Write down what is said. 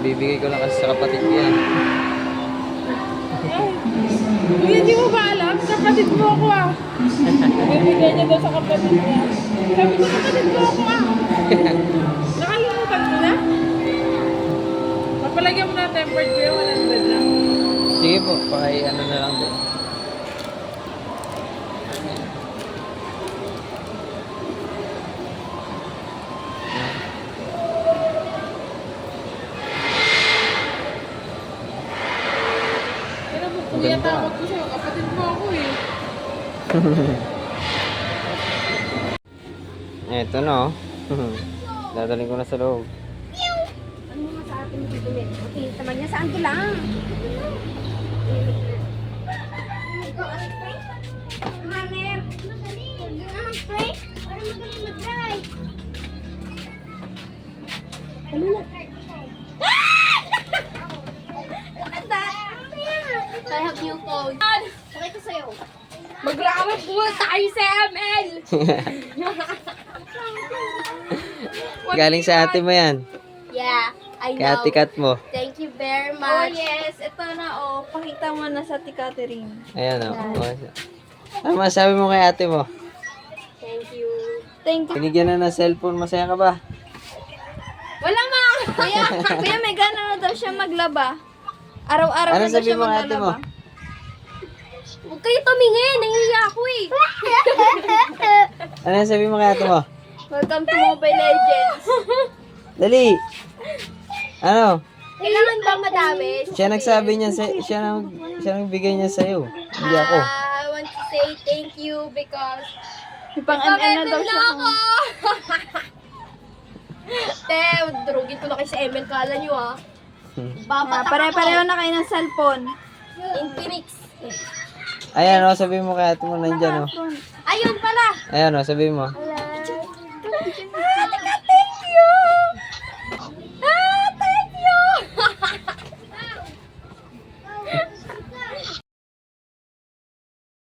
Bibigay ko lang kasi sa kapatid ko yan. Kuya, di mo ba alam? Kapatid mo ako ah. Bibigay niya daw sa kapatid niya. Sabi ko, kapatid mo ako ah. Nakalimutan mo na? Papalagyan mo na tempered ko yung 100 lang. Sige po, paki ano na lang din. Pero kuya, takot ko sa'yo. Kapatid mo ako eh. Eto na oh. Dadaling ko na sa loob. Ano nga sa atin dito ulit? Okay, naman niya saan ko lang. Ikaw, ano spray? Hammer! Magaling! Ano spray? Para magaling mag-drive. Ano na? I have new phone. Sakay ko sa'yo. Mag-ramat po tayo sa ML! Galing sa ate mo yan. Yeah, I Kaya know. tikat mo. Thank you very Oh, much. yes. Ito na, oh. Pakita mo na sa Ate Catherine. Ayan oh. Ano masabi mo kay ate mo? Thank you. Thank you. Binigyan na ng cellphone. Masaya ka ba? Wala ma! Kuya, may gana na daw siya maglaba. Araw-araw Ano na daw sabi siya mo kay ate mo? maglalaba. Huwag kayo tumingin. Nangihiya ako eh. Ano sabi mo kay ate mo? Welcome to Mobile Legends. Dali! Ano? Kailangan ba madami? Siya nagsabi niya, siya nagbigay niya sa'yo. Hindi ako. I want to say thank you because May pang ML na daw siya. Te, durugin ko na kayo sa ML. Kala nyo ah. Pare-pareho na kayo ng cellphone. Infinix. Ayan oh, sabi mo kay ate mo nandyan oh. Ayun pala. Ayan oh, sabi mo. Ate